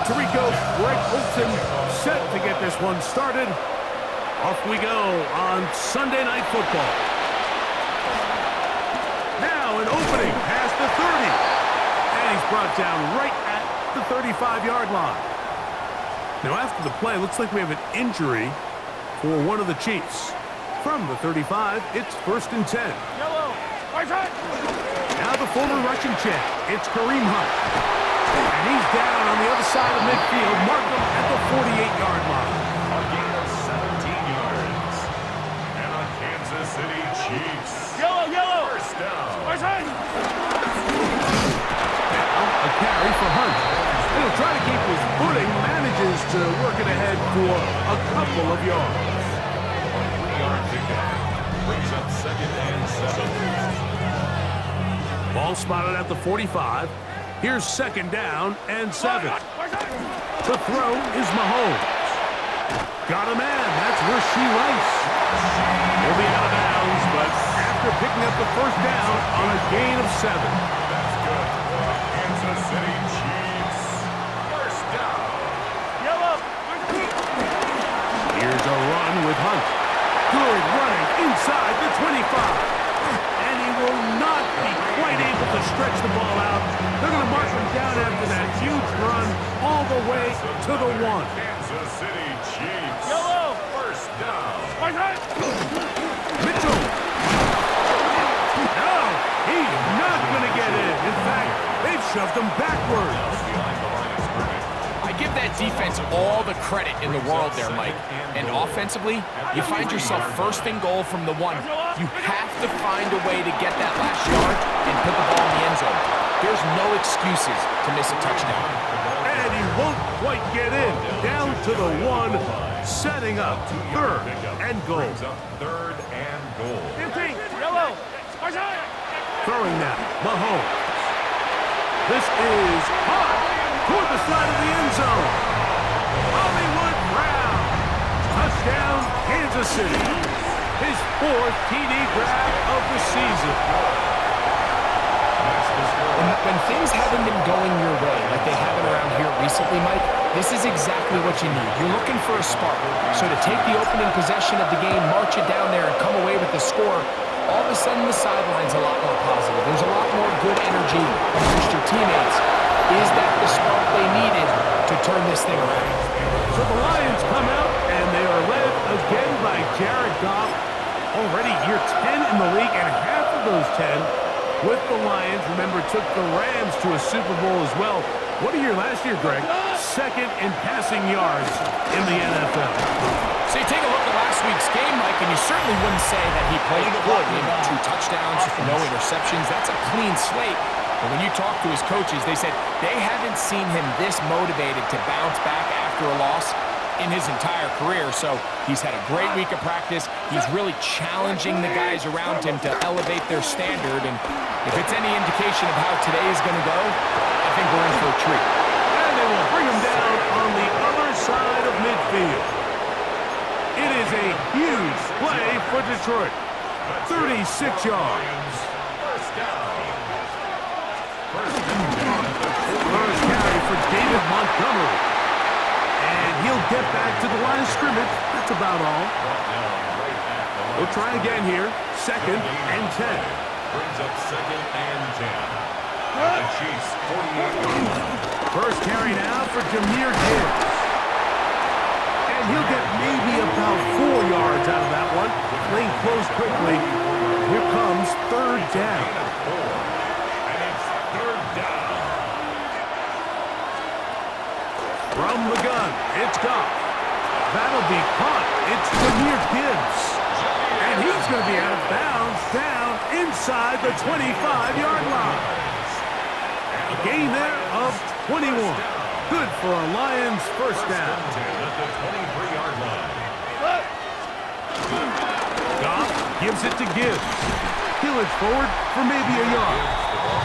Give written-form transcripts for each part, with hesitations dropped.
Tirico, Greg Olson set to get this one started. Off we go on Sunday Night Football. Now an opening past the 30. And he's brought down right at the 35-yard line. Now after the play, looks like we have an injury for one of the Chiefs. From the 35, it's 1st and 10. Yellow, right side. Now the former Russian champ, it's Kareem Hunt. And he's down on the other side of midfield, mark him at the 48-yard line. A gain of 17 yards. And a Kansas City Chiefs. Yellow. First down. Right side. Now a carry for Hunt. And he'll try to keep his footing, manages to work it ahead for a couple of yards. 3-yard pickup. Brings up 2nd and 7. Ball spotted at the 45. Here's 2nd down and 7. To throw is Mahomes. Got a man. That's Rashee Rice. He'll be out of bounds, but after picking up the 1st down on a gain of 7. That's good for the Kansas City Chiefs. First down. Yellow. Here's a run with Hunt. Good running inside the 25. And he will not be quite able to stretch the ball out. They're going to mark him down after that huge run all the way to the 1. Kansas City Chiefs. Yellow. First down. Right side. Mitchell. No, he's not going to get in. In fact, they've shoved him backwards. Behind the line of scrimmage. I give that defense all the credit in the world there, Mike. And offensively, you find yourself 1st and goal from the 1. You have to find a way to get that last yard and put the ball in the end zone. There's no excuses to miss a touchdown. And he won't quite get in. Down to the 1, setting up 3rd and goal. Brings up 3rd and goal. 15. Yellow. Right side. Throwing now, Mahomes. This is hot toward the side of the end zone. Hollywood Brown. Touchdown, Kansas City. His 4th TD grab of the season. When things haven't been going your way like they haven't around here recently, Mike, this is exactly what you need. You're looking for a spark. So to take the opening possession of the game, march it down there, and come away with the score, all of a sudden the sideline's a lot more positive. There's a lot more good energy amongst your teammates. Is that the spark they needed to turn this thing around? So the Lions come out, and they are led again by Jared Goff. Already year 10 in the league, and half of those 10 with the Lions. Remember, took the Rams to a Super Bowl as well. What a year last year, Greg. 2nd in passing yards in the NFL. So you take a look at last week's game, Mike, and you certainly wouldn't say that he played good. 2 touchdowns, no interceptions. That's a clean slate. But when you talk to his coaches, they said they haven't seen him this motivated to bounce back after a loss in his entire career. So he's had a great week of practice. He's really challenging the guys around him to elevate their standard. And if it's any indication of how today is going to go, I think we're in for a treat. And they will bring him down on the other side of midfield. It is a huge play for Detroit. 36 yards. First down. First carry for David Montgomery. And he'll get back to the line of scrimmage. That's about all. We'll try again here. 2nd and 10. Brings up 2nd and 10. The Chiefs 48. First carry now for Jahmyr Gibbs. And he'll get maybe about 4 yards out of that one. Playing close quickly. Here comes 3rd down. And it's 3rd down. From the gun, it's Goff. That'll be caught. It's Jahmyr Gibbs. And he's going to be out of bounds down inside the 25-yard line. A gain there of 21. Good for a Lions first down. At the 23-yard line. Goff gives it to Gibbs. He'll it forward for maybe a yard.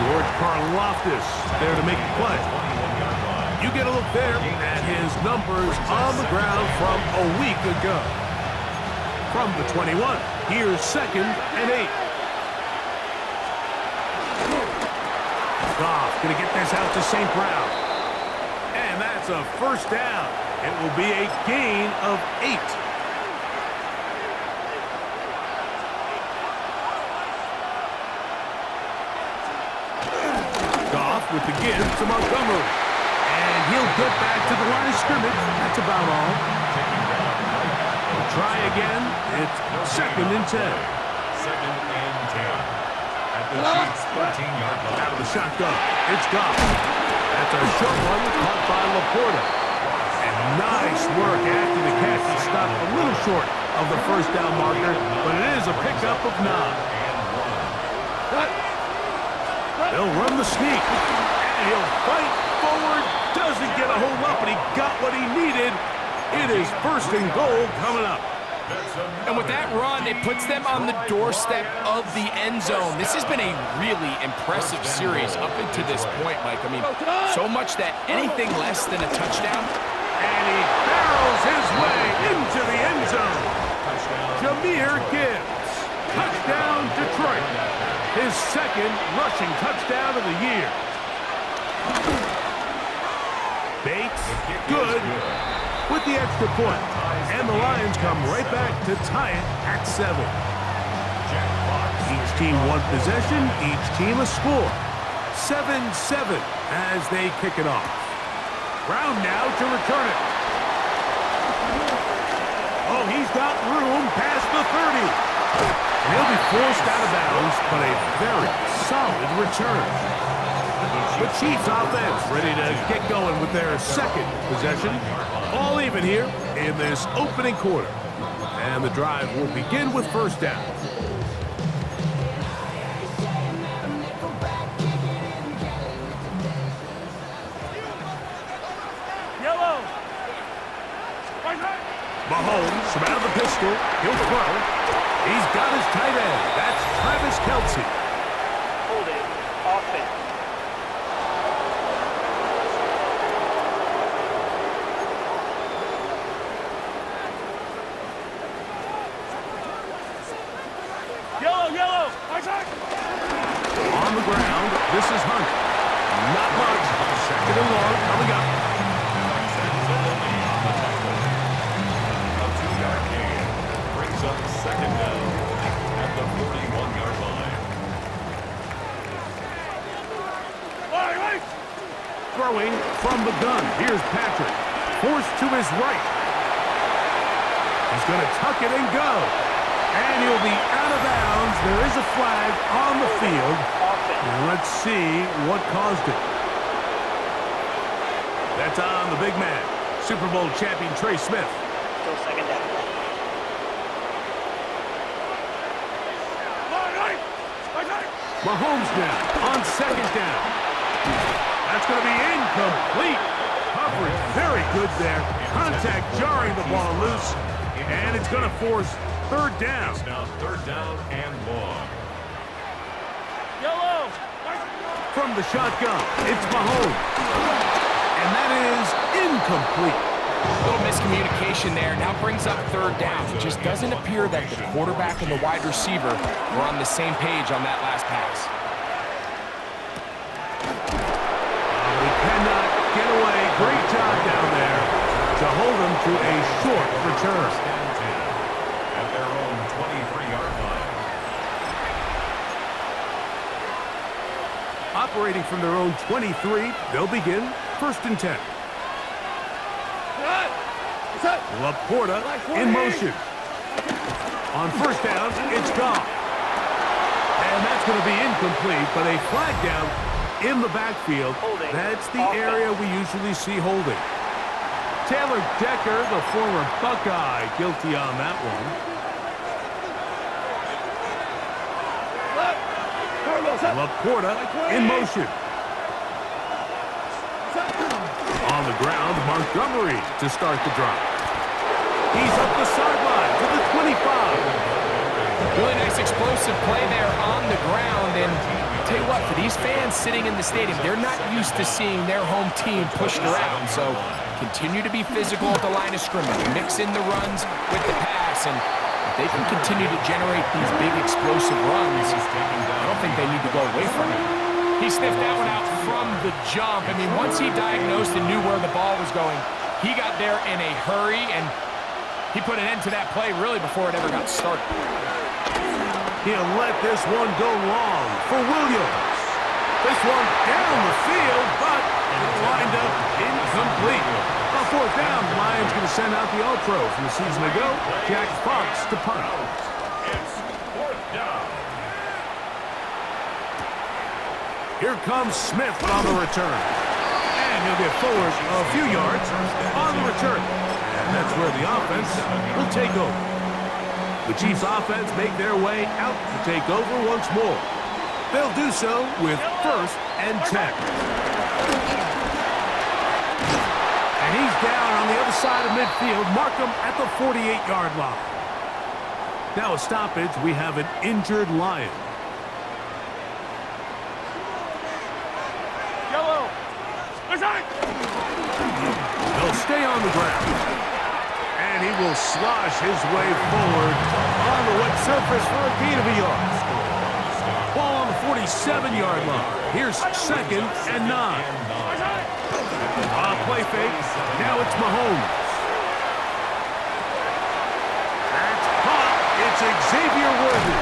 George Karlaftis there to make the play. You get a look there at his numbers on the ground from a week ago. From the 21, here's 2nd and 8. Goff going to get this out to St. Brown. And that's That's a first down. It will be a gain of 8. Goff with the give to Montgomery. And he'll get back to the line of scrimmage. That's about all. He'll try again. It's 2nd and 10. 2nd and 10. At the Chiefs' 13-yard line. Out of the shotgun. It's Goff. That's a short one caught by Laporta. And nice work after the catch. He stopped a little short of the first down marker, but it is a pickup of 9. They'll run the sneak. And he'll fight forward. Doesn't get a hold up, but he got what he needed. It is 1st and goal coming up. And with that run, it puts them on the doorstep of the end zone. This has been a really impressive series up until this point, Mike. I mean, so much that anything less than a touchdown. And he barrels his way into the end zone. Jahmyr Gibbs. Touchdown, Detroit. His 2nd rushing touchdown of the year. Bates, good, with the extra point. And the Lions come right back to tie it at 7. Each team one possession, each team a score. 7-7 as they kick it off. Brown now to return it. Oh, he's got room past the 30. And he'll be forced out of bounds, but a very solid return. The Chiefs offense ready to get going with their 2nd possession. All even here in this opening quarter. And the drive will begin with 1st down. Yellow. Mahomes from out of the pistol. He'll throw. He's got his tight end. That's Travis Kelce. Holding. Offense. Yellow. On the ground, this is Hunt. Not much. 2nd and long coming up. A 2-yard gain brings up 2nd down at the 41-yard line. Throwing from the gun. Here's Patrick. Forced to his right. He's going to tuck it and go. And he'll be out of bounds. There is a flag on the field. And let's see what caused it. That's on the big man. Super Bowl champion Trey Smith. Still 2nd down. Mahomes now on 2nd down. That's going to be incomplete. Coverage very good there. Contact jarring the ball loose. And it's going to force 3rd down. It's now 3rd down and long. Yellow. From the shotgun, it's Mahomes. And that is incomplete. A little miscommunication there. Now brings up 3rd down. It just doesn't appear that the quarterback and the wide receiver were on the same page on that last pass. He cannot get away. Great job down there to hold him to a short return. At their own 23-yard line. Operating from their own 23, they'll begin 1st and 10. Laporta in motion. On 1st down, it's Goff. And that's going to be incomplete, but a flag down in the backfield. That's the area we usually see holding. Taylor Decker, the former Buckeye, guilty on that one. Laporta in motion. On the ground, Montgomery to start the drive. He's up the sideline to the 25. Really nice explosive play there on the ground. And I'll tell you what, for these fans sitting in the stadium, they're not used to seeing their home team pushed around. So continue to be physical at the line of scrimmage. Mix in the runs with the pass. And if they can continue to generate these big explosive runs, I don't think they need to go away from it. He sniffed that one out from the jump. I mean, once he diagnosed and knew where the ball was going, he got there in a hurry, and he put an end to that play really before it ever got started. He'll let this one go long for Williams. This one down the field, but it lined up incomplete. On fourth down, the Lions going to send out the All-Pro from the season ago, Jack Fox, to punt. It's fourth down. Here comes Smith on the return. And he'll get forward a few yards on the return. And that's where the offense will take over. The Chiefs offense make their way out to take over once more. They'll do so with 1st and 10. And he's down on the other side of midfield. Mark him at the 48-yard line. Now a stoppage. We have an injured Lion. Yellow. He'll stay on the ground. And he will slosh his way forward on the wet surface for a gain of a yard. Ball on the 47-yard line. Here's 2nd and 9. Play fake. Now it's Mahomes. That's caught. It's Xavier Worthy.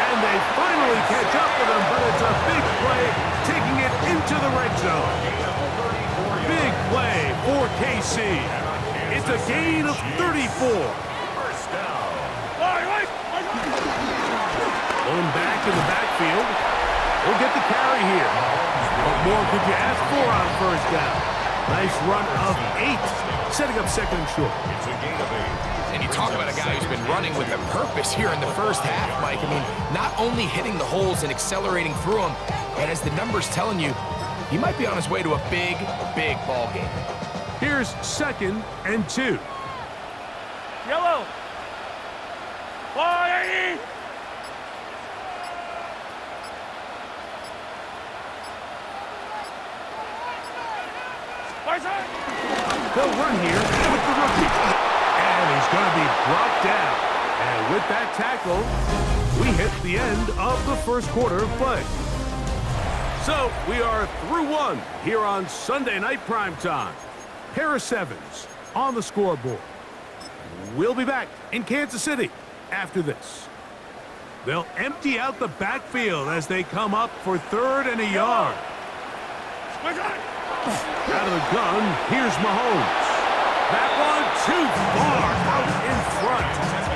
And they finally catch up with him, but it's a big play taking it into the red zone. Big play for KC. It's a gain of 34. First down. Going back in the backfield. We'll get the carry here. What more could you ask for on 1st down? Nice run of 8, setting up 2nd and short. It's a gain of 8. And you talk about a guy who's been running with a purpose here in the first half, Mike. I mean, not only hitting the holes and accelerating through them, and as the numbers telling you, he might be on his way to a big, big ball game. Here's 2nd and 2. Yellow. Fire! They'll run here with the rookie. And he's going to be brought down. And with that tackle, we hit the end of the first quarter of play. So we are through one here on Sunday Night Primetime. Pair of 7s on the scoreboard. We'll be back in Kansas City after this. They'll empty out the backfield as they come up for 3rd and a yard. Out of the gun, here's Mahomes. That one too far out in front.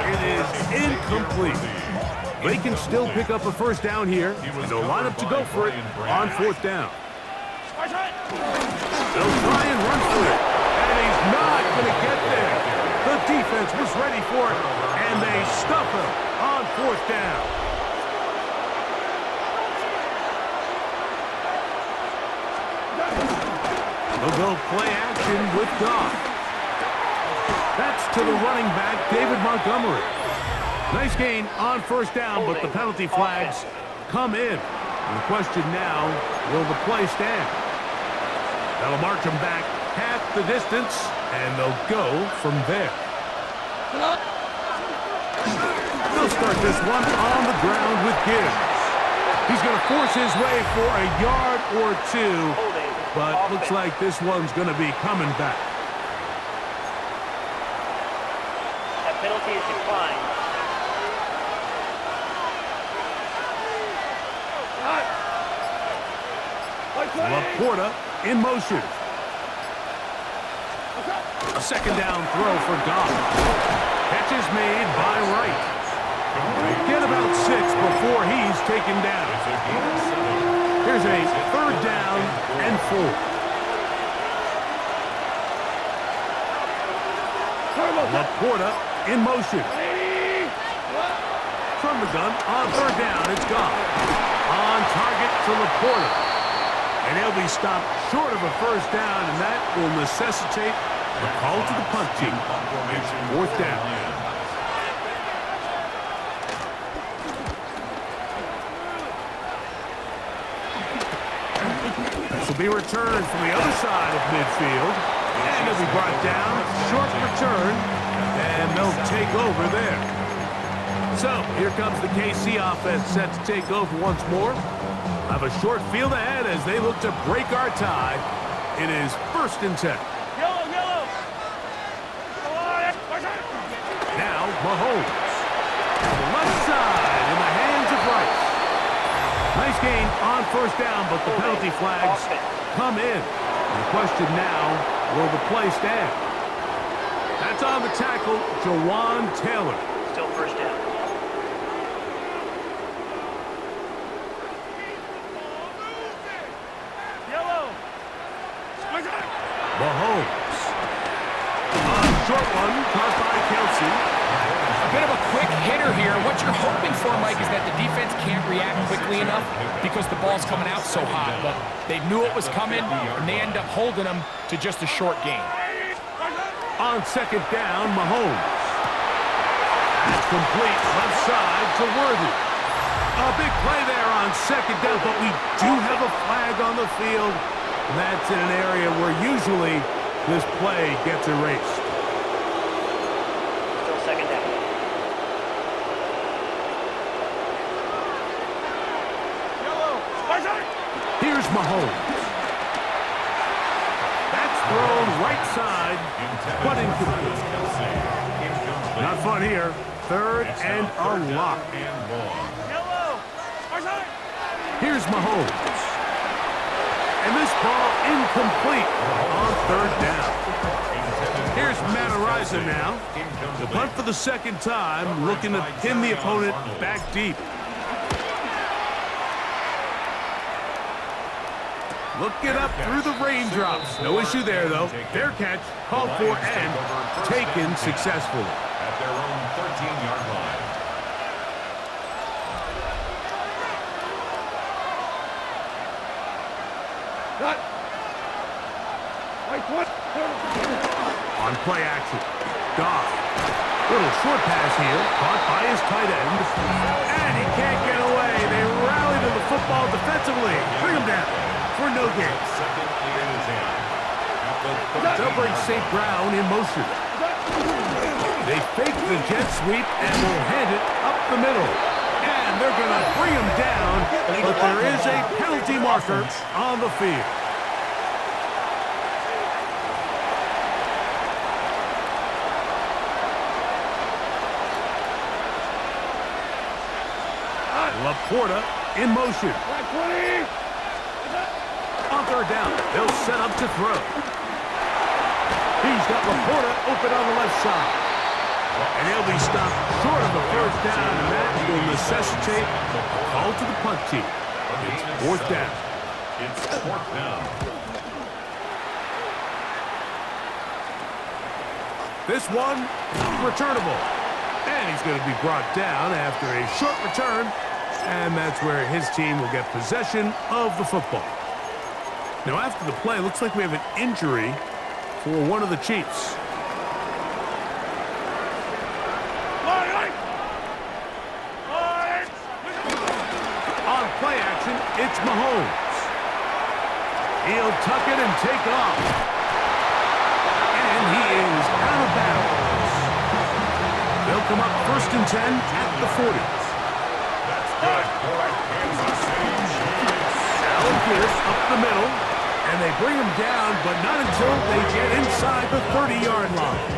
It is incomplete. They can still pick up a 1st down here, and they'll line up to go for it on 4th down. They'll try and run for it, and he's not going to get there. The defense was ready for it, and they stuff him on 4th down. They'll go play action with Goff. That's to the running back, David Montgomery. Nice gain on 1st down, but the penalty flags come in. And the question now, will the play stand? That'll march them back half the distance, and they'll go from there. They'll start this one on the ground with Gibbs. He's going to force his way for a yard or 2. But looks like this one's going to be coming back. That penalty is declined. Laporta in motion. A 2nd down throw for Goff. Catch is made by Wright. Get about 6 before he's taken down. Here's a 3rd down and 4. Laporta in motion. From the gun on 3rd down, it's Goff. On target to Laporta. And he'll be stopped short of a 1st down, and that will necessitate a call to the punt team. It's 4th down. Will be returned from the other side of midfield, and it'll be brought down. Short return, and they'll take over there. So here comes the KC offense set to take over once more. Have a short field ahead as they look to break our tie. It is 1st and 10. Yellow, yellow. Now, Mahomes. To the left side in the hands of Rice. Nice gain on 1st down, but the penalty flags come in. The question now, will the play stand? That's on the tackle, Jawan Taylor. Still 1st down. Yellow. Mahomes. On short one, caught by Kelsey. A bit of a quick hitter here. What you're hoping for, Mike, is that the defense can't react quickly enough because the ball's coming out so hot. But they knew it was coming, and they end up holding them to just a short gain. On 2nd down, Mahomes. That's complete left side to Worthy. A big play there on 2nd down, but we do have a flag on the field. And that's in an area where usually this play gets erased. Still 2nd down. Here's Mahomes. That's thrown right side, but incomplete. Not fun here. 3rd and a lot. Yellow. Here's Mahomes. And this ball incomplete on 3rd down. Here's Matt Araiza now. The punt for the 2nd time, looking to pin the opponent back deep. Looking up through the raindrops. No issue there, though. Fair catch, called for, and taken successfully. At their own 13-yard line. On play action. Goff. Little short pass here. Caught by his tight end. And he can't get away. They rally to the football defensively. Bring him down for no gain. Second and 10. They'll bring St. Brown in motion. They fake the jet sweep and will hand it up the middle. And they're going to bring him down, but there is a penalty marker on the field. Laporta in motion. On 3rd down, they'll set up to throw. He's got Laporta open on the left side. And he'll be stopped short of the 1st down, and that will necessitate a call to the punt team. It's 4th down. It's 4th down. This one, returnable. And he's going to be brought down after a short return. And that's where his team will get possession of the football. Now, after the play, looks like we have an injury for one of the Chiefs. On play action, it's Mahomes. He'll tuck it and take off. And he is out of bounds. They'll come up 1st and 10 at the 40. Allen Pierce up the middle, and they bring him down, but not until they get inside the 30-yard line.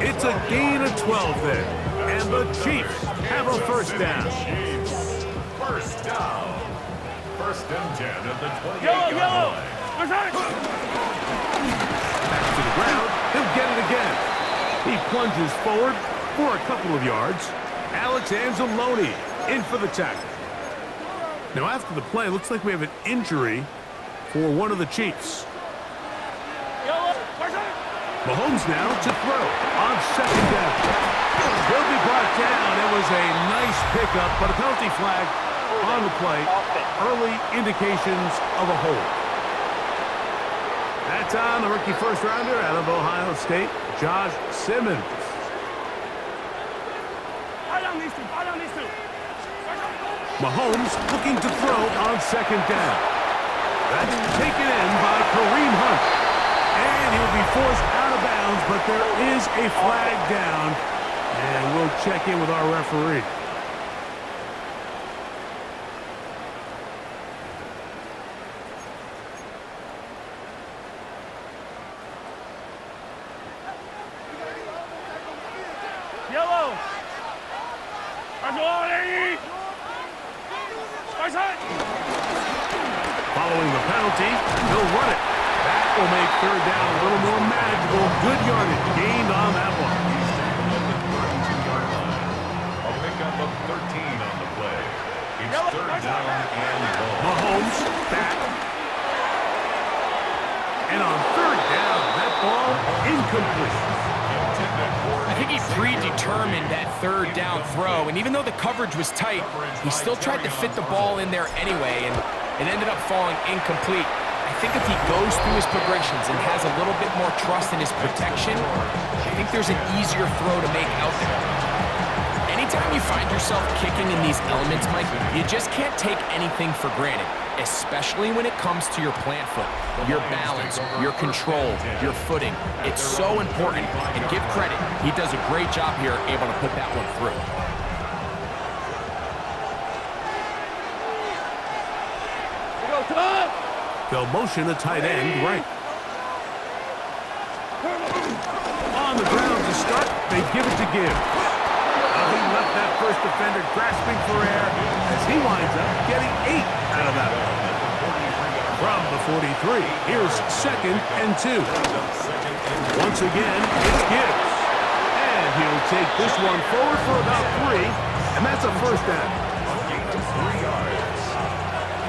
It's a gain of 12 there, and the Chiefs have a 1st down. 1st down. 1st and 10 at the 28-yard Yellow. line. Back to the ground, he'll get it again. He plunges forward for a couple of yards. Alex Anzalone in for the tackle. Now, after the play, looks like we have an injury for one of the Chiefs. Mahomes now to throw on 2nd down. He'll be brought down. It was a nice pickup, but a penalty flag on the play. Early indications of a hold. That's on the rookie 1st rounder out of Ohio State, Josh Simmons. Mahomes looking to throw on 2nd down. That's taken in by Kareem Hunt. And he'll be forced out of bounds, but there is a flag down. And we'll check in with our referee. Yellow. Following the penalty, he'll run it. That will make third down a little more manageable. Good yardage gained on that one. He's tackled at the 32-yard line. A pickup of 13 on the play. It's third down and long. Mahomes back. And on third down, that ball incomplete. I think he predetermined that third down throw, and even though the coverage was tight, he still tried to fit the ball in there anyway, and it ended up falling incomplete. I think if he goes through his progressions and has a little bit more trust in his protection, I think there's an easier throw to make out there. Anytime you find yourself kicking in these elements, Mike, you just can't take anything for granted, especially when it comes to your plant foot, your balance, your control, your footing. It's so important, and give credit, he does a great job here able to put that one through. They'll motion a tight end right. On the ground to start, they give it to Gibbs. He left that first defender grasping for air as he winds up getting 8 out of that one. From the 43, here's 2nd and 2. Once again, it's Gibbs. And he'll take this one forward for about 3, and that's a first down. A gain of 3 yards.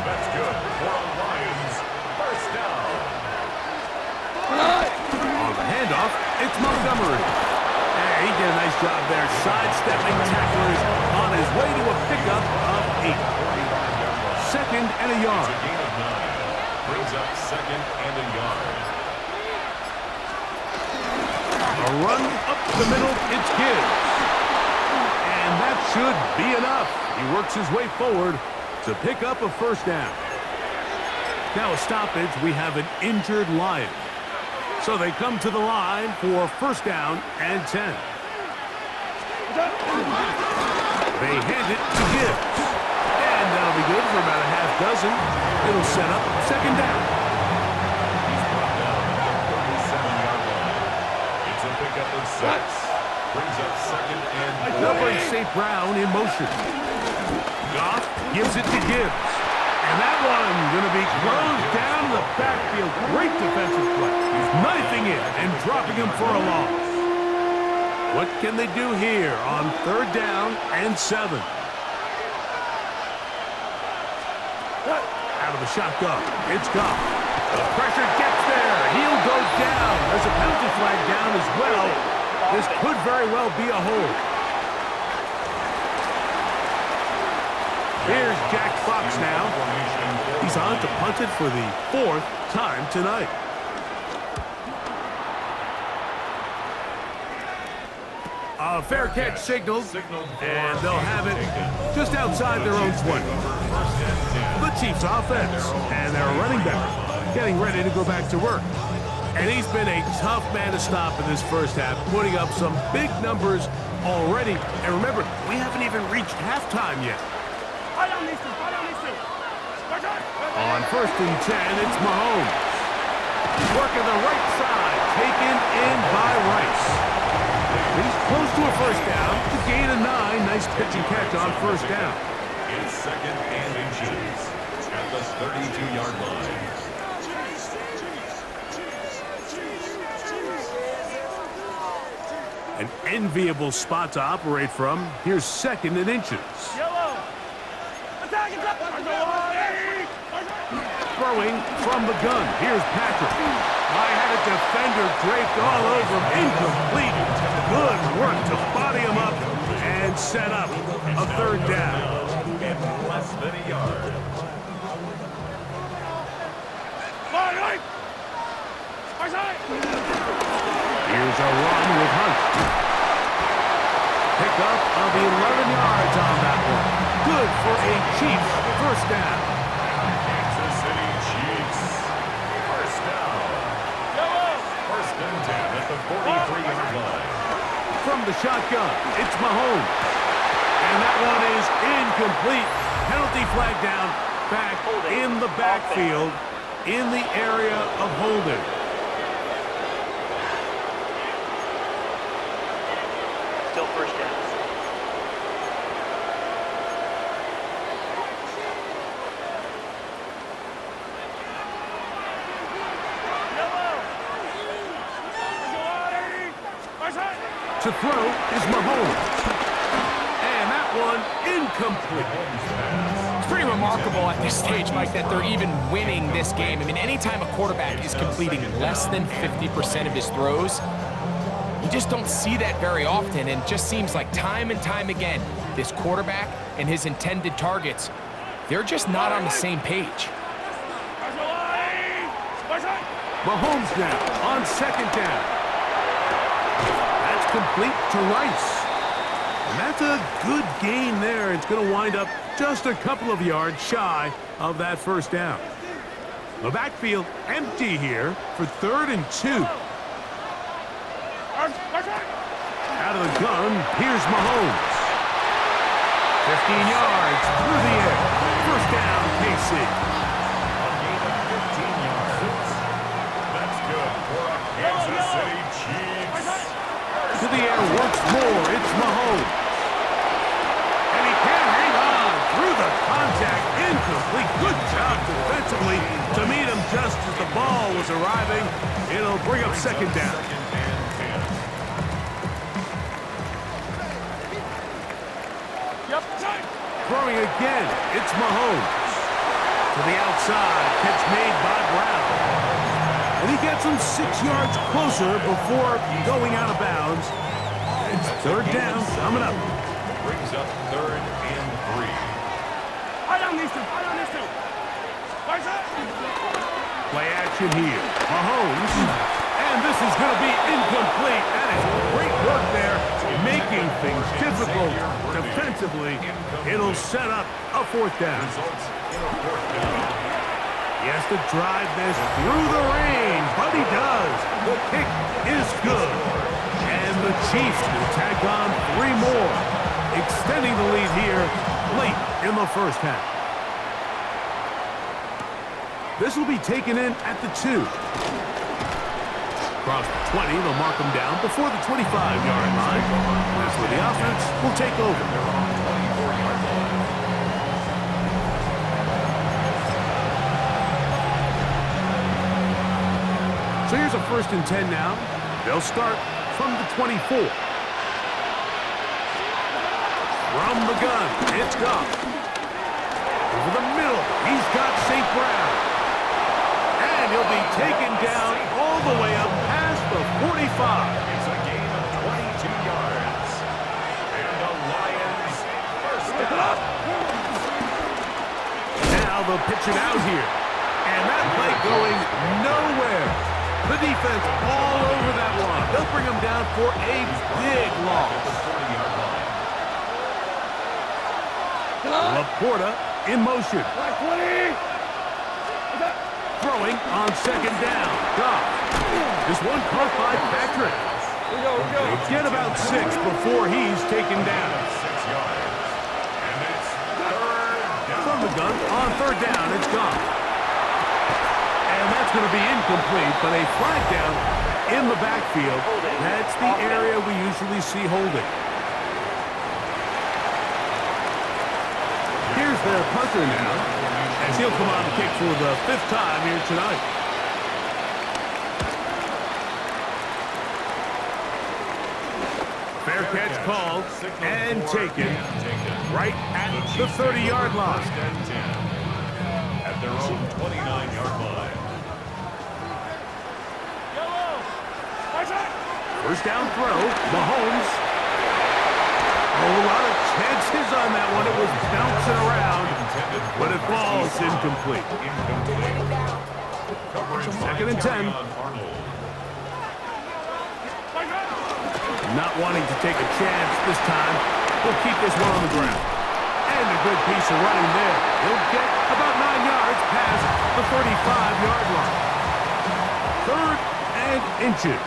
That's good for a Lions first down. On the handoff, it's Montgomery. He did a nice job there, sidestepping tacklers on his way to a pickup of 8. 2nd and a yard. A gain of 9. Brings up 2nd and a yard. A run up the middle, it's Gibbs. And that should be enough. He works his way forward to pick up a first down. Now a stoppage, we have an injured Lion. So they come to the line for first down and 10. They hand it to Gibbs. And that'll be good for about a half dozen. It'll set up 2nd down. He's brought down at the 37-yard line. It's a pickup of 6. Brings up 2nd and 4. They'll bring St. Brown in motion. Goff gives it to Gibbs. And that one going to be closed down in the backfield. Great defensive play. He's knifing it and dropping him for a loss. What can they do here on 3rd down and 7? Out of the shotgun, it's Goff. The pressure gets there. He'll go down. There's a penalty flag down as well. This could very well be a hold. Here's Jack Fox now. He's on to punt it for the 4th time tonight. A fair catch signaled, and they'll have it just outside their own 20. The Chiefs offense, and their running back getting ready to go back to work. And he's been a tough man to stop in this first half, putting up some big numbers already. And remember, we haven't even reached halftime yet. On 1st and 10, it's Mahomes. Working the right side, taken in by Rice. He's close to a first down. The gain of 9. Nice pitch and catch on first down. It's 2nd and inches at the 32-yard line. An enviable spot to operate from. Here's 2nd and inches. Yellow. Throwing from the gun. Here's Patrick. I had a defender draped all over him. Incomplete. Good work to body him up and set up a 3rd down. In less than a yard. Here's a run with Hunt. Pick up of 11 yards on that one. Good for a Chiefs first down. Kansas City Chiefs. First down. 1st and 10 at the 43-yard line. From the shotgun, it's Mahomes. And that one is incomplete. Penalty flag down, back in the backfield, in the area of holding. Still first down. To throw is Mahomes. And that one incomplete. It's pretty remarkable at this stage, Mike, that they're even winning this game. I mean, anytime a quarterback is completing less than 50% of his throws, you just don't see that very often, and just seems like time and time again, this quarterback and his intended targets, they're just not on the same page. Mahomes now on second down. That's complete to Rice. And that's a good gain there. It's going to wind up just a couple of yards shy of that first down. The backfield empty here for 3rd and 2. Out of the gun, here's Mahomes. 15 yards through the air. First down, KC. A gain of 15 yards. That's good for a Kansas City Chiefs. To the air once more, it's Mahomes. And he can't hang on through the contact. Incomplete. Good job defensively to meet him just as the ball was arriving. It'll bring up second down. Throwing again, it's Mahomes. To the outside, catch made by Brown. And he gets him 6 yards closer before going out of bounds. It's third down coming up. Brings up 3rd and 3. Play action here. Mahomes. And this is going to be incomplete. That is great work there, making things difficult defensively. It'll set up a 4th down. Results in a 4th down. He has to drive this through the rain, but he does. The kick is good. And the Chiefs will tack on 3 more, extending the lead here late in the first half. This will be taken in at the 2. Across the 20, they'll mark him down before the 25-yard line. That's where the offense will take over. They're on 24-yard line. So here's a 1st and 10 now. They'll start from the 24. From the gun, it's Goff. Over the middle, he's got St. Brown. And he'll be taken down all the way up past the 45. It's a gain of 22 yards. And the Lions first down. Now they'll pitch it out here. And that play going nowhere. The defense all over that one. They'll bring him down for a big loss. 40-yard line. Laporta in motion. Throwing on second down. Goff. This one caught by Patrick. They get about 6 before he's taken down. 6 yards. And it's 3rd down. From the gun on 3rd down, it's Goff. And that's going to be incomplete, but a flag down in the backfield. That's the area we usually see holding. Here's their punter now, as he'll come on to kick for the 5th time here tonight. Fair catch called and taken right at the 30-yard line. First and 10 at their own 29-yard line. First down throw, Mahomes. A lot of chances on that one. It was bouncing around, but it falls incomplete. Second and 10. Not wanting to take a chance this time. He'll keep this one on the ground. And a good piece of running there. He'll get about 9 yards past the 35-yard line. 3rd and inches.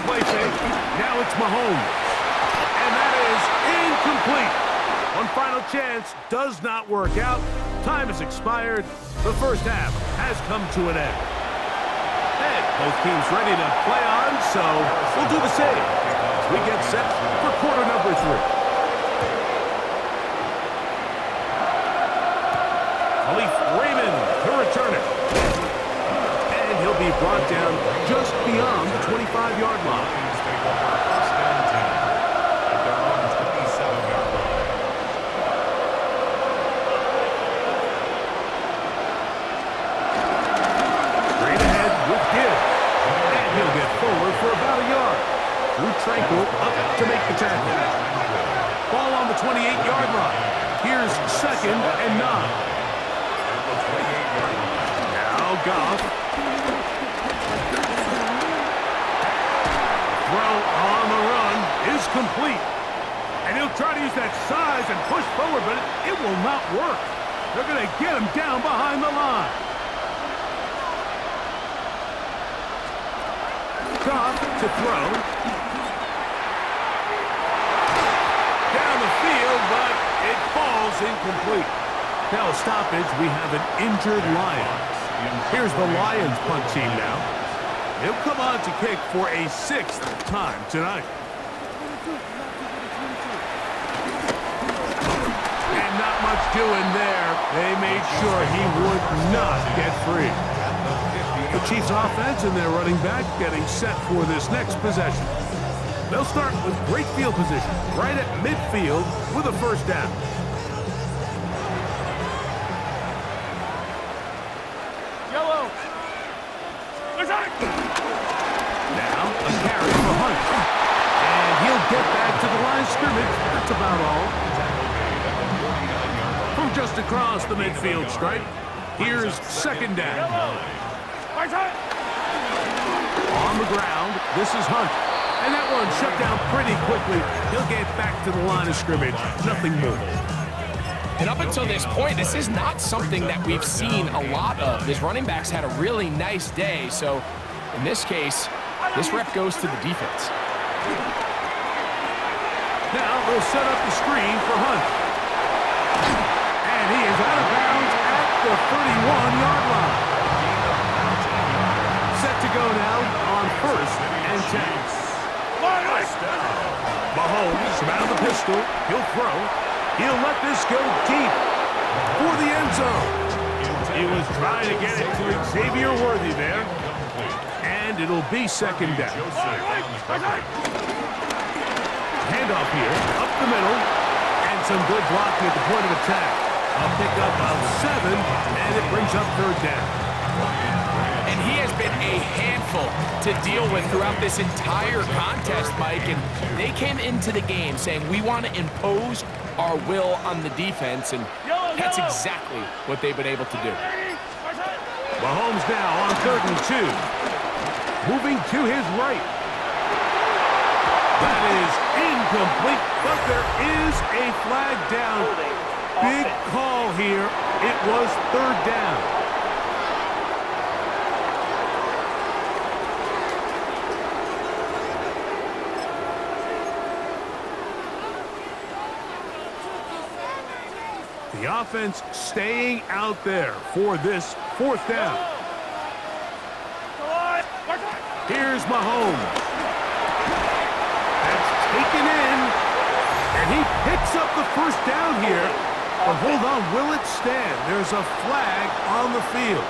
Play fake. Now it's Mahomes. And that is incomplete. One final chance does not work out. Time has expired. The first half has come to an end. Ed. Both teams ready to play on, so we'll do the same. We get set for quarter number 3. Khalif Raymond to return it. And he'll be brought down just beyond the 25-yard line. Tranquil up to make the tackle. Ball on the 28-yard line. Here's 2nd and 9. Now Goff. Throw on the run is complete. And he'll try to use that size and push forward, but it will not work. They're going to get him down behind the line. Goff to throw. But it falls incomplete. Now a stoppage, we have an injured Lion. Here's the Lions punt team now. He'll come on to kick for a 6th time tonight. And not much doing there. They made sure he would not get free. The Chiefs offense and their running back getting set for this next possession. They'll start with great field position, right at midfield with a 1st down. Yellow. Now a carry for Hunt. And he'll get back to the line of scrimmage. That's about all. From just across the midfield stripe, here's 2nd down. On the ground, this is Hunt. And that one shut down pretty quickly. He'll get back to the line of scrimmage. Nothing more. And up until this point, this is not something that we've seen a lot of. His running backs had a really nice day. So in this case, this rep goes to the defense. Now they'll set up the screen for Hunt. And he is out of bounds at the 31-yard line. Set to go now on 1st and 10. Mahomes around the pistol. He'll throw. He'll let this go deep for the end zone. He was trying to get it to Xavier Worthy there. And it'll be 2nd down. Handoff here, up the middle. And some good blocking at the point of attack. A pickup of 7, and it brings up 3rd down. And he has been a handful to deal with throughout this entire contest, Mike. And they came into the game saying, we want to impose our will on the defense. And that's exactly what they've been able to do. Mahomes now on 3rd and 2. Moving to his right. That is incomplete, but there is a flag down. Big call here. It was 3rd down. The offense staying out there for this 4th down. Here's Mahomes. That's taken in. And he picks up the 1st down here. But hold on, will it stand? There's a flag on the field.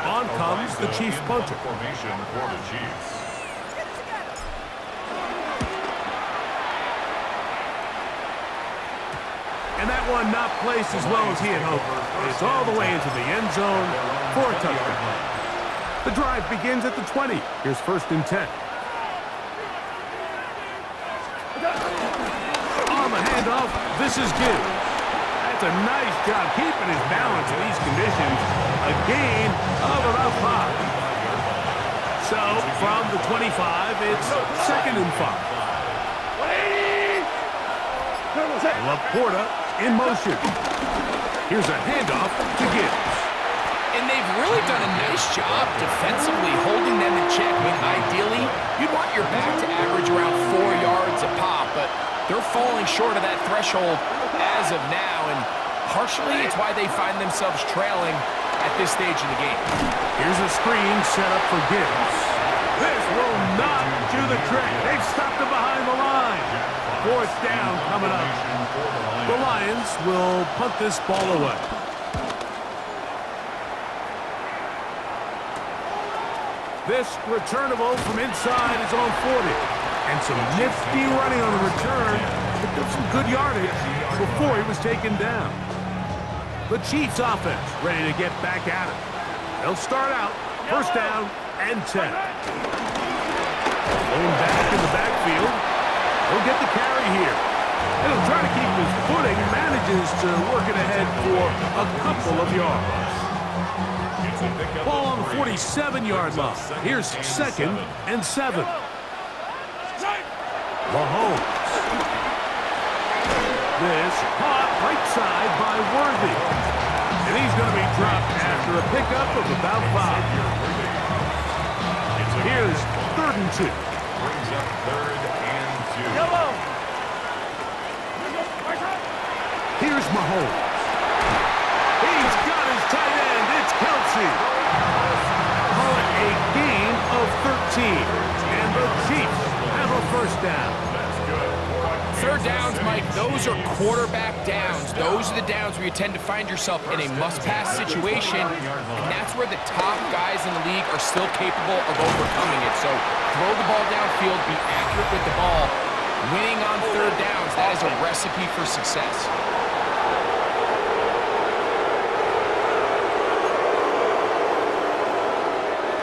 On comes the Chiefs punter. Formation for the Chiefs. And that one not placed as well as he had hoped. It's all the way into the end zone for a touchdown. The drive begins at the 20. Here's 1st and 10. On the handoff, this is Gibbs. That's a nice job keeping his balance in these conditions. A gain of about 5. So from the 25, it's 2nd and 5. Laporta in motion. Here's a handoff to Gibbs. And they've really done a nice job defensively holding them in check. I mean, ideally, you'd want your back to average around 4 yards a pop, but they're falling short of that threshold as of now, and partially it's why they find themselves trailing at this stage in the game. Here's a screen set up for Gibbs. This will not do the trick. They've stopped him behind the line. Fourth down coming up. The Lions will punt this ball away. This returnable from inside is on 40. And some nifty running on the return. Picked up some good yardage before he was taken down. The Chiefs offense ready to get back at it. They'll start out first down and 10. Going back in the backfield. He'll get the carry here. And he'll try to keep his footing. Manages to work it ahead for a couple of yards. Ball on the 47-yard line. Here's second and 7. Mahomes. This caught right side by Worthy. And he's going to be dropped after a pickup of about 5. Here's 3rd and 2. Brings up 3rd and 2. Yellow. Here's Mahomes. He's got his tight end. It's Kelsey. Call it a gain of 13. And the Chiefs have a first down. Third downs, Mike, those are quarterback downs. Those are the downs where you tend to find yourself in a must-pass situation, and that's where the top guys in the league are still capable of overcoming it. So throw the ball downfield, be accurate with the ball. Winning on third downs, that is a recipe for success.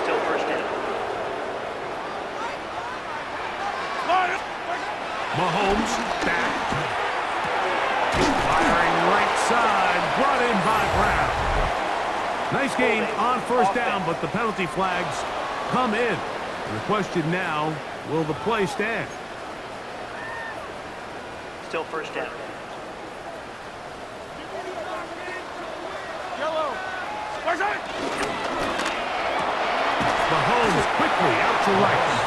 Still first down. Mahomes back. Firing right side. Brought in by Brown. Nice gain on first down, but the penalty flags come in. And the question now, will the play stand? Still first down. Yellow. Mahomes quickly out to right.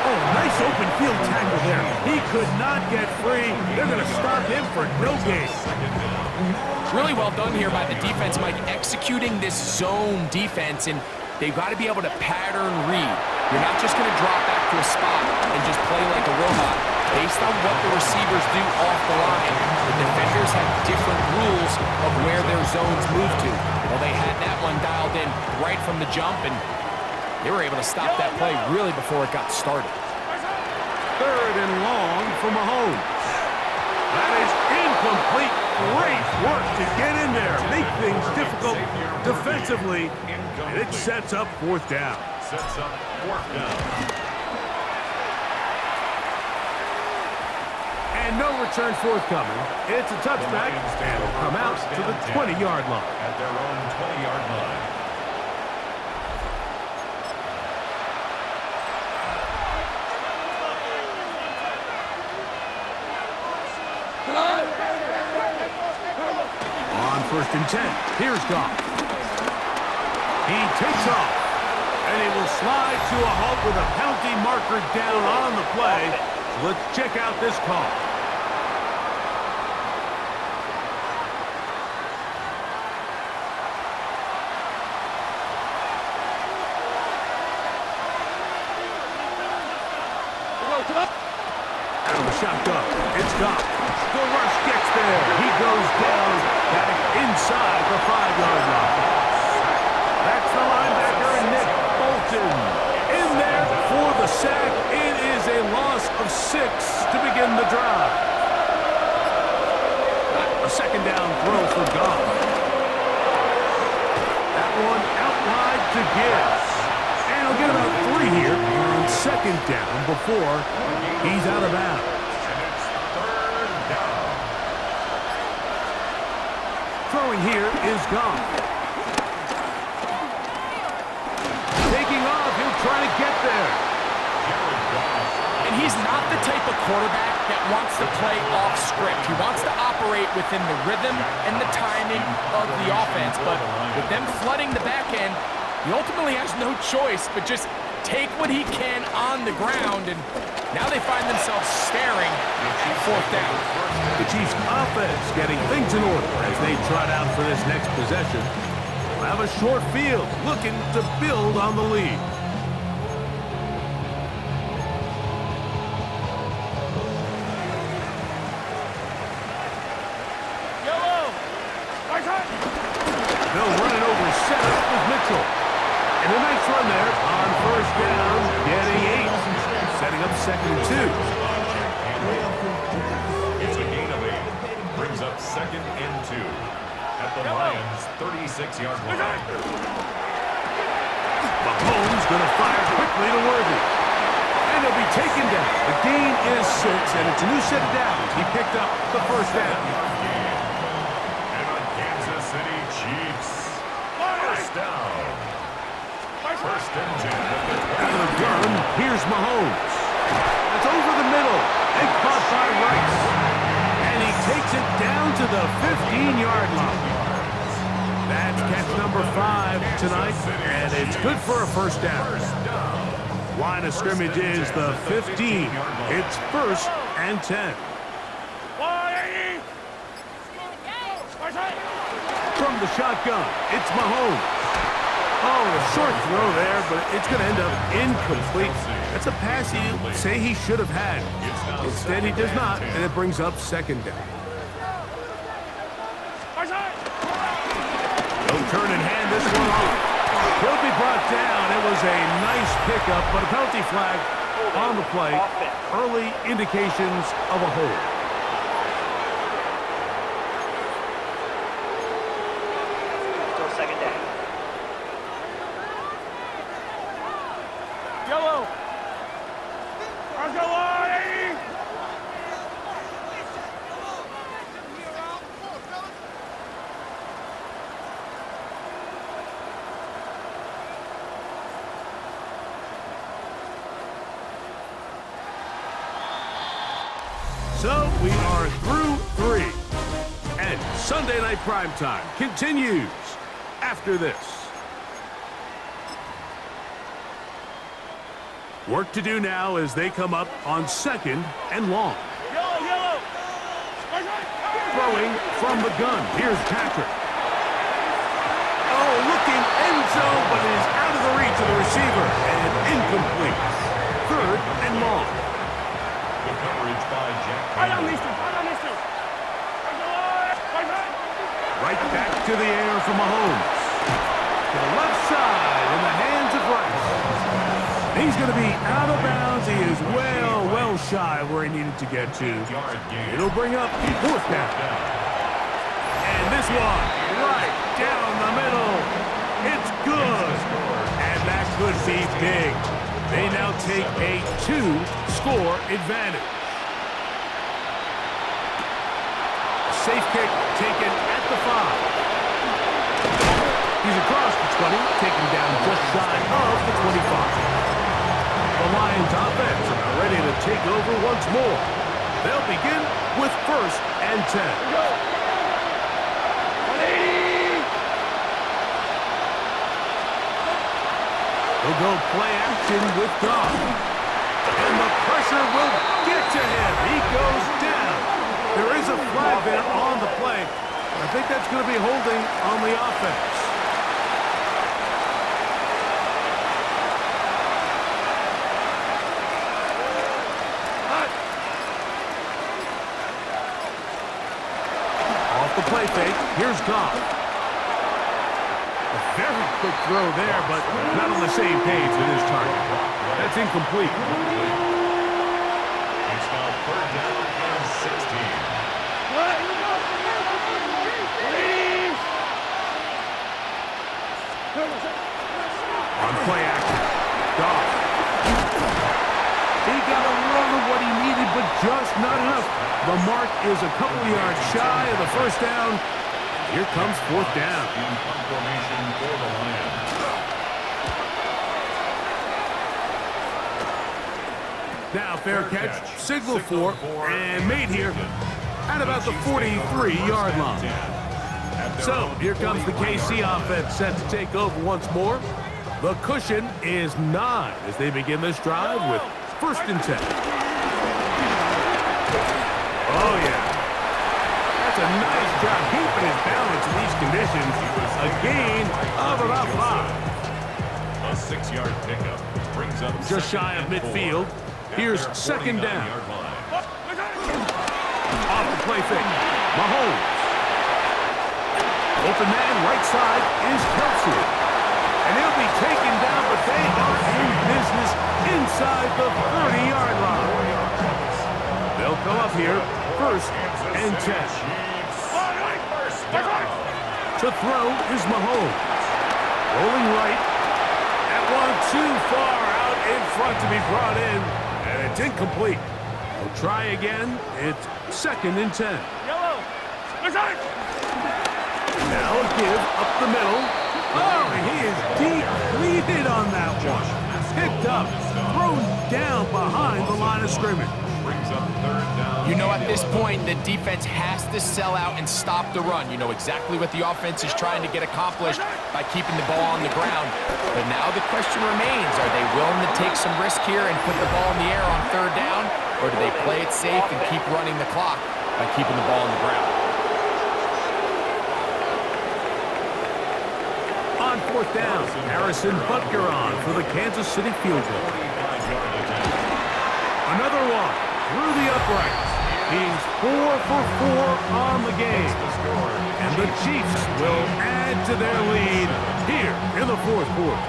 Oh, nice open field tackle there. He could not get free. They're going to stop him for no gain. Really well done here by the defense, Mike, executing this zone defense, and they've got to be able to pattern read. You're not just going to drop back to a spot and just play like a robot. Based on what the receivers do off the line, the defenders have different rules of where their zones move to. Well, they had that one dialed in right from the jump, and they were able to stop that play really before it got started. 3rd and long for Mahomes. That is incomplete. Great work to get in there. Make things difficult defensively. And it sets up 4th down. Sets up 4th down. And no return forthcoming. It's a touchback, and it'll come out to the 20-yard line. At their own 20-yard line. On 1st and 10, here's Goff. He takes off, and he will slide to a halt with a penalty marker down on the play. So let's check out this call. Out of the shotgun, it's Goff. The rush gets there. He goes down back inside the 5-yard line. That's the linebacker, Nick Bolton. In there for the sack. It is a loss of 6 to begin the drive. A 2nd down throw for Goff. That one out wide to Gibbs. And he'll get about 3 here on 2nd down before he's out of bounds. Throwing here is Goff. Taking off, he'll try to get there. And he's not the type of quarterback that wants to play off script. He wants to operate within the rhythm and the timing of the offense. But with them flooding the back end, he ultimately has no choice but just take what he can on the ground. And now they find themselves staring at 4th down. The Chiefs offense getting things in order as they trot out for this next possession. have a short field, looking to build on the lead. They'll run it over center with Mitchell. And a nice run there on first down, getting 8. Setting up 2nd and 2. It's a gain of 8. Brings up 2nd and 2. At the Lions' 36-yard line. Mahomes going to fire quickly to Worthy. And he'll be taken down. The gain is 6, and it's a new set of downs. He picked up the first down. And the Kansas City Chiefs. First down. First and 10. Out of the gun, here's Mahomes. It's over the middle and caught by Rice. And he takes it down to the 15-yard line. That's catch number 5 tonight, and it's good for a first down. Line of scrimmage is the 15. It's 1st and 10. From the shotgun, it's Mahomes. Oh, a short throw there, but it's going to end up incomplete. That's a pass you say he should have had. Instead, he does not, and it brings up 2nd down. He'll turn and hand this one off. He'll be brought down. It was a nice pickup, but a penalty flag on the play. Early indications of a hold. Still 2nd down. So we are through 3. And Sunday Night Primetime continues after this. Work to do now as they come up on 2nd and long. Throwing from the gun. Here's Patrick. Oh, looking end zone, but it is out of the reach of the receiver and incomplete. 3rd and long. The coverage by Jack. Right back to the air for Mahomes. To the left side in the hands of Rice. He's going to be out of bounds. He is well shy of where he needed to get to. It'll bring up 4th down. And this one, right down the middle. It's good. And that could be big. They now take a 2-score advantage. Safe kick taken at the 5. He's across the 20, taken down just shy of the 25. The Lions offense are now ready to take over once more. They'll begin with 1st and 10. He'll go play action with Goff. And the pressure will get to him. He goes down. There is a flag there on the play. I think that's going to be holding on the offense. Off the play fake, here's Goff. A very quick throw there, but not on the same page with his target. That's incomplete. It's now 3rd down and 16. On play action, Goff. He got a lot of what he needed, but just not enough. The mark is a couple of yards shy of the 1st down. Here comes 4th down. In punt formation for the Lions. Now fair catch, signal for, and made here at about the 43-yard line. So here comes the KC offense set to take over once more. The cushion is 9 as they begin this drive with 1st and 10. Oh, yeah. That's Just a nice job keeping his balance in these conditions. A gain of about 5. A 6-yard pickup brings up Just shy of midfield. Here's second down. Off the play fake. Mahomes. Open man right side is Kelsey. And he'll be taken down, but they are in business inside the 30-yard line. They'll come up here, 1st and 10. To throw is Mahomes. Rolling right. That one too far out in front to be brought in. And it's incomplete. They'll try again. It's 2nd and 10. Now a give up the middle. Oh, he is depleted on that one. Picked up, thrown down behind the line of scrimmage. Brings up 3rd down. You know, at this point, the defense has to sell out and stop the run. You know exactly what the offense is trying to get accomplished by keeping the ball on the ground. But now the question remains, are they willing to take some risk here and put the ball in the air on 3rd down? Or do they play it safe and keep running the clock by keeping the ball on the ground? On 4th down, Harrison Butker on for the Kansas City field goal. Another one through the uprights. He's 4 for 4 on the game. And the Chiefs will add to their lead here in the 4th quarter.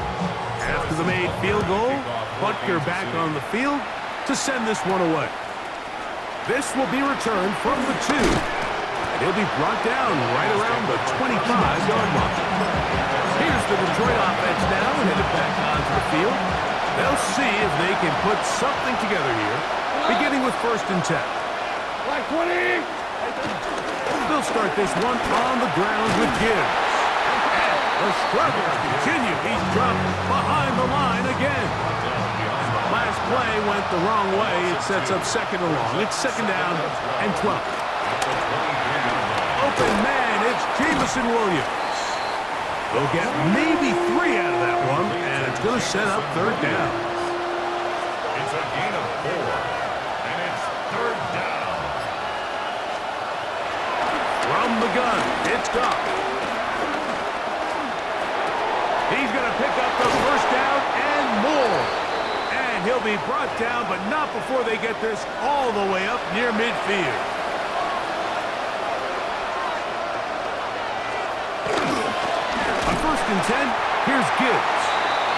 After the made field goal, Butker back on the field to send this one away. This will be returned from the 2. And he'll be brought down right around the 25-yard line. Here's the Detroit offense now, headed back onto the field. They'll see if they can put something together here, beginning with 1st and 10. Like 20! They'll start this one on the ground with Gibbs. And the struggles continue. He's dropped behind the line again. Last play went the wrong way. It sets up 2nd and long. It's 2nd down and 12. Open man, it's Jameson Williams. They'll get maybe 3 out of that one, and it's going to set up 3rd down. It's a gain of 4, and it's 3rd down. From the gun, it's Goff. He's going to pick up the 1st down and more. And he'll be brought down, but not before they get this all the way up near midfield. On 1st and 10, here's Gibbs.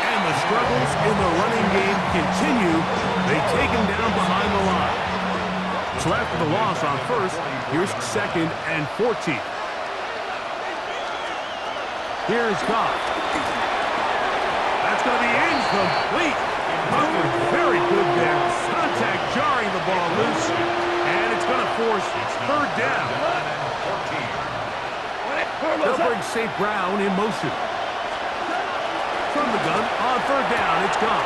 And the struggles in the running game continue. They take him down behind the line. So after the loss on 1st, here's 2nd and 14. Here's Goff. That's going to be incomplete. Nothing very good there. Contact jarring the ball loose. And it's going to force 3rd down. They'll bring St. Brown in motion. From the gun, on 3rd down, it's Goff.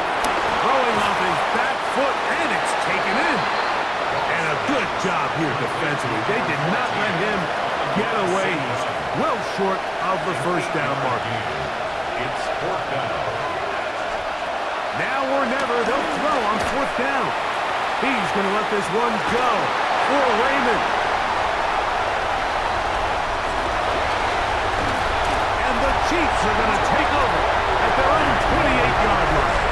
Throwing off his back foot, and it's taken in. And a good job here defensively. They did not let him get away. He's well short of the 1st down marker. It's 4th down. Now or never, they'll throw on 4th down. He's going to let this one go for Raymond. And the Chiefs are going to take over at their own 28-yard line.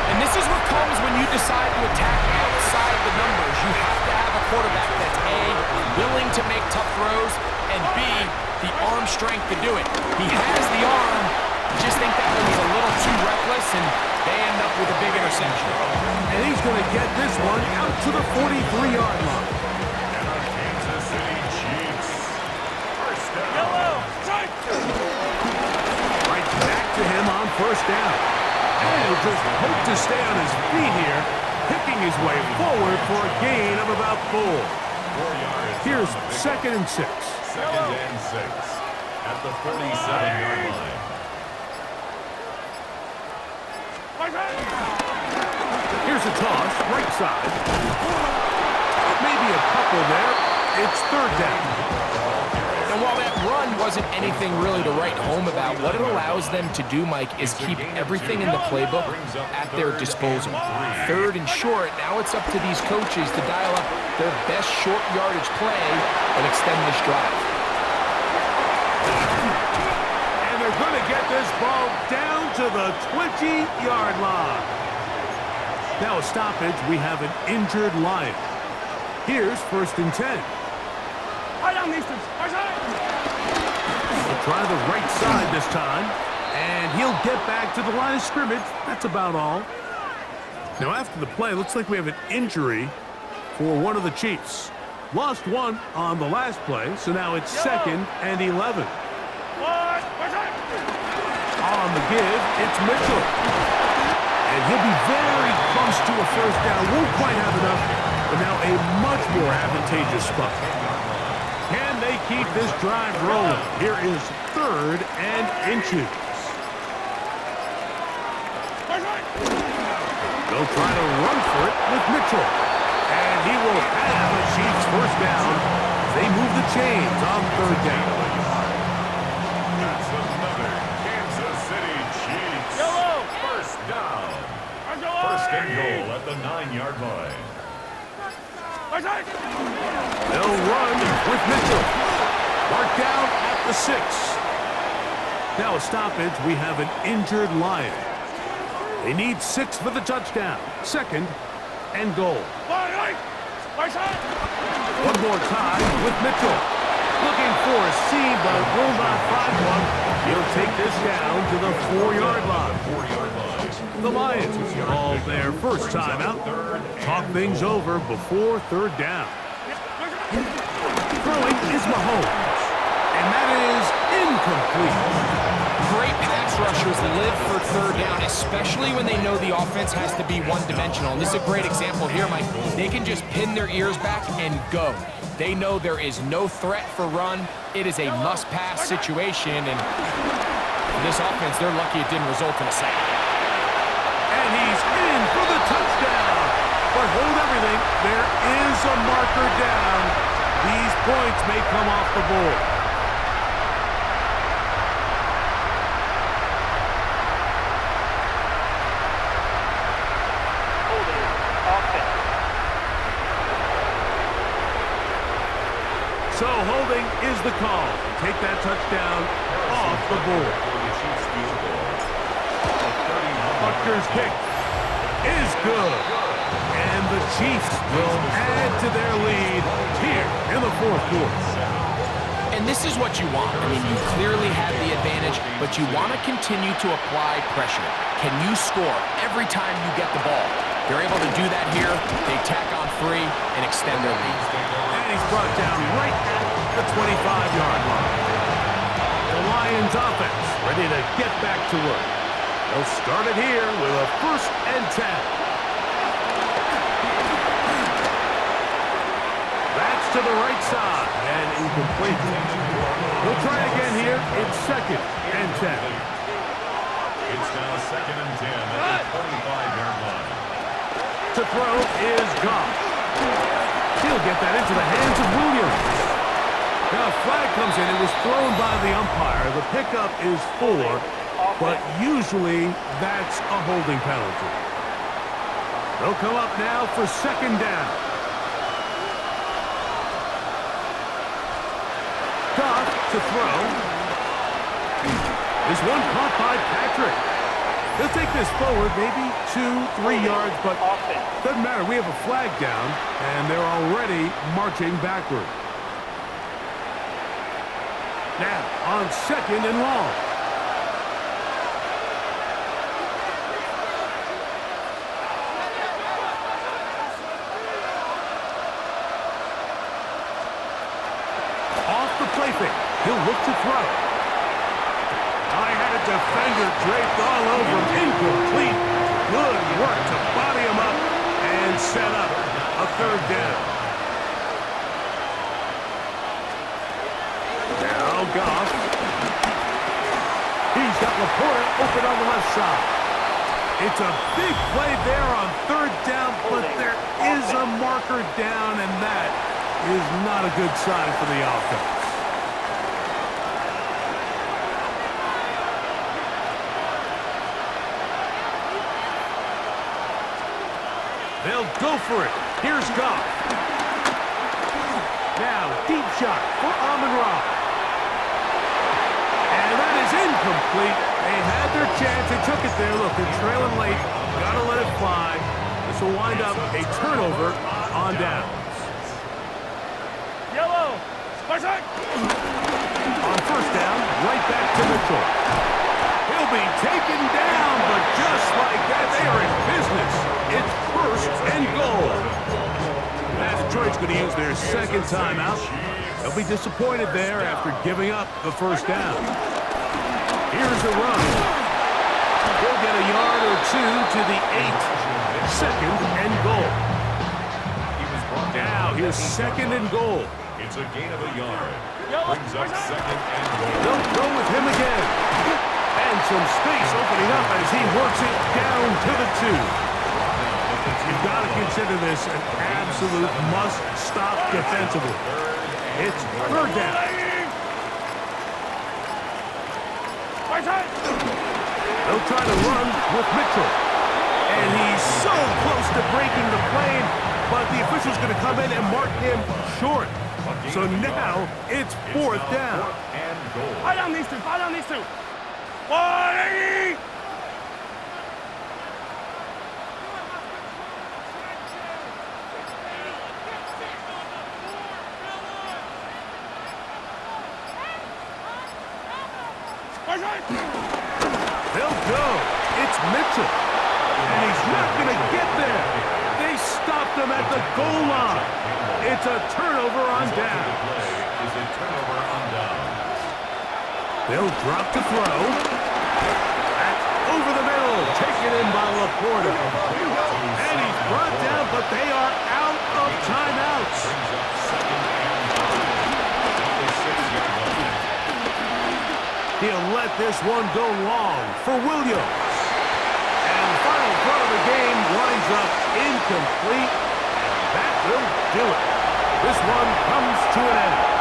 And this is what comes when you decide to attack outside the numbers. You have to have a quarterback that's A, willing to make tough throws, and B, the arm strength to do it. He has the arm. I just think that one was a little too reckless, and they end up with a big interception. And he's going to get this one out to the 43-yard line. And our Kansas City Chiefs. 1st down. Right back to him on 1st down. And he'll just hope to stay on his feet here, picking his way forward for a gain of about 4. 4 yards. Here's 2nd and 6. 2nd and 6 at the 47-yard line. Here's a toss, right side. Maybe a couple there. It's 3rd down. And And while that run wasn't anything really to write home about, what it allows them to do, Mike, is keep everything in the playbook at their disposal. Third and short, now it's up to these coaches to dial up their best short yardage play and extend this drive. And they're going to get this ball down to the 20-yard line. Now a stoppage, we have an injured Lion. Here's 1st and 10. He'll try the right side this time, and he'll get back to the line of scrimmage. That's about all. Now after the play, looks like we have an injury for one of the Chiefs. Lost one on the last play, so now it's 2nd and 11. On the give, it's Mitchell. And he'll be very close to a first down. Won't quite have enough, but now a much more advantageous spot. Can they keep this drive rolling? Here is 3rd and inches. They'll try to run for it with Mitchell. And he will have a Chiefs first down. They move the chains on 3rd down. That's another Kansas City Chiefs. First down. First and goal at the 9-yard line. They'll run with Mitchell. Marked down at the 6. Now a stoppage. We have an injured Lion. They need 6 for the touchdown. 2nd and goal. One more time with Mitchell. Looking for a seam, but will not find one. He'll take this down to the 4-yard line. 4-yard line. The Lions call their first time out. Talk things over before 3rd down. Throwing is Mahomes. And that is incomplete. Great pass rushers live for 3rd down, especially when they know the offense has to be one-dimensional. And this is a great example here, Mike. They can just pin their ears back and go. They know there is no threat for run. It is a must-pass situation, and for this offense, they're lucky it didn't result in a sack. And he's in for the touchdown. But hold everything. There is a marker down. These points may come off the board. Holding offense. So holding is the call. Take that touchdown off the board. For the Chiefs field goal. Butker's kick is good. And the Chiefs will add to their lead here in the 4th quarter. And this is what you want. I mean, you clearly have the advantage, but you want to continue to apply pressure. Can you score every time you get the ball? They're able to do that here. They tack on 3 and extend their lead. And he's brought down right at the 25-yard line. The Lions offense ready to get back to work. They'll start it here with a 1st and 10. That's to the right side and incomplete. We'll try again here. It's 2nd and 10. It's now 2nd and 10 at the 25-yard line. To throw is Goff. He'll get that into the hands of Williams. Now a flag comes in. It was thrown by the umpire. The pickup is 4, but usually that's a holding penalty. They'll come up now for 2nd down. Goff to throw. This one caught by Patrick. He'll take this forward, maybe 2-3 yards, but doesn't matter. We have a flag down, and they're already marching backward. Now, on 2nd and long. Off the play fake. He'll look to throw. I had a defender draped all over him. Incomplete. Good work to body him up and set up a 3rd down. Now Goff. He's got Laporta open on the left side. It's a big play there on 3rd down, but there is a marker down, and that is not a good sign for the offense. They'll go for it. Here's Goff. Now, deep shot for Amon-Ra. And that is incomplete. They had their chance. They took it there. Look, they're trailing late. Gotta let it fly. This will wind up a turnover on downs. Yellow. On first down, right back to Mitchell. He'll be taken down, but just like that, they are in business. It's first and goal. As Detroit's going to use their second timeout, they'll be disappointed there after giving up the first down. Here's a run. He'll get a yard or two to the 8. Second and goal. Now here's second and goal. It's a gain of a yard. Brings up second and goal. They'll go with him again. And some space opening up as he works it down to the 2. You've got to consider this an absolute must-stop defensively. It's third down. They'll try to run with Mitchell. And he's so close to breaking the plane, but the official's going to come in and mark him short. So now it's fourth down. Fire down these two. Fire down these two. Fire! They'll go. It's Mitchell. And he's not going to get there. They stopped him at the goal line. It's a turnover on down. They'll drop to throw. That's over the middle. Taken in by Laporta. And he's brought down, but they are out of timeouts. He'll let this one go long for Williams. And the final throw of the game winds up incomplete. That will do it. This one comes to an end.